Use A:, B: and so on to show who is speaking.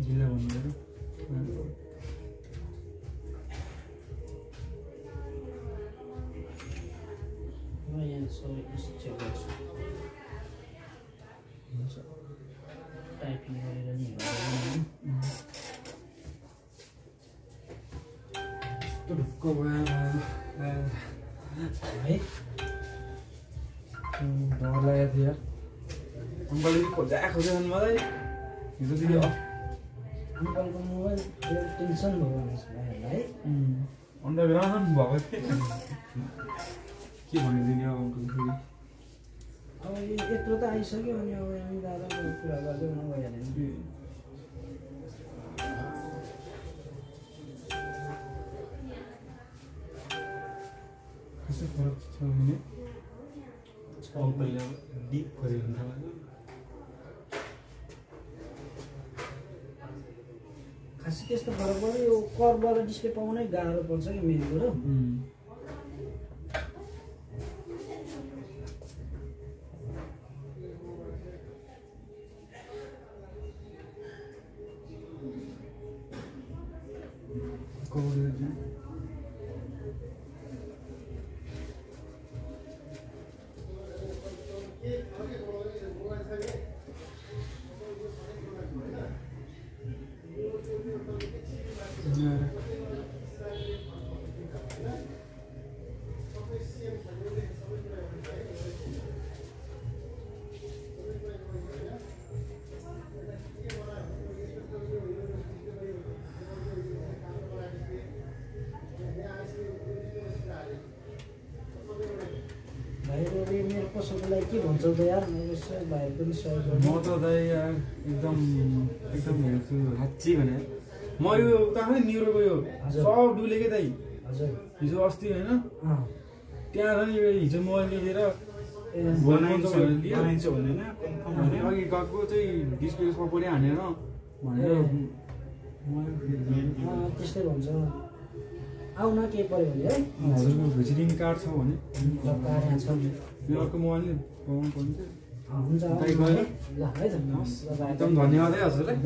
A: जिल्ला भन्नु
B: टाइपिङ गरेर नि
A: ढुक्क भयो है डर लागेको थियो यार अङ्कलले खोजा मलाई हिजोदेखि
B: अङ्कलको मोबाइल टेन्सन भयो भाइहरूलाई
A: अन्त बेलामा भएको थियो के भनिदिने अब अङ्कल फेरि
B: अब यत्रो त आइसक्यो अनि अब हामी दादाको कुरा गर्दै हुनु भइहाल्यो नि
A: कस्तो फरक छ भने अङ्कलले डिप गरेर हुन्छ
B: खासै त्यस्तो फरक पर्यो यो कर्भबाट डिस्प्ले पाउनै गाह्रो पर्छ कि मेरो कुरो मेरो पसलको लागि के भन्छौ त यार मेरो भाइ पनि सहयोग गर्नु
A: म त दाइ यार एकदम हेर्छु साँच्ची भने म यो कहाँ निरोको यो सब डुलेकै दाइ
B: हजुर
A: हिजो अस्ति होइन त्यहाँ झन् हिजो मोबाइल देखेर बनाइन्छ भनेन अघि गएको चाहिँ डिस्प्ले सपोर्टै हानेन भनेर
B: त्यस्तै भन्छ आउन के पर्यो भने है
A: हजुरको भिजिटिङ कार्ड छ भने
B: कार्ड छ
A: यो अर्को मोबाइल पाउनु पर्ने
B: हुन्छ
A: दाइ गएर
B: ल है त
A: एकदम धन्यवाद है हजुरलाई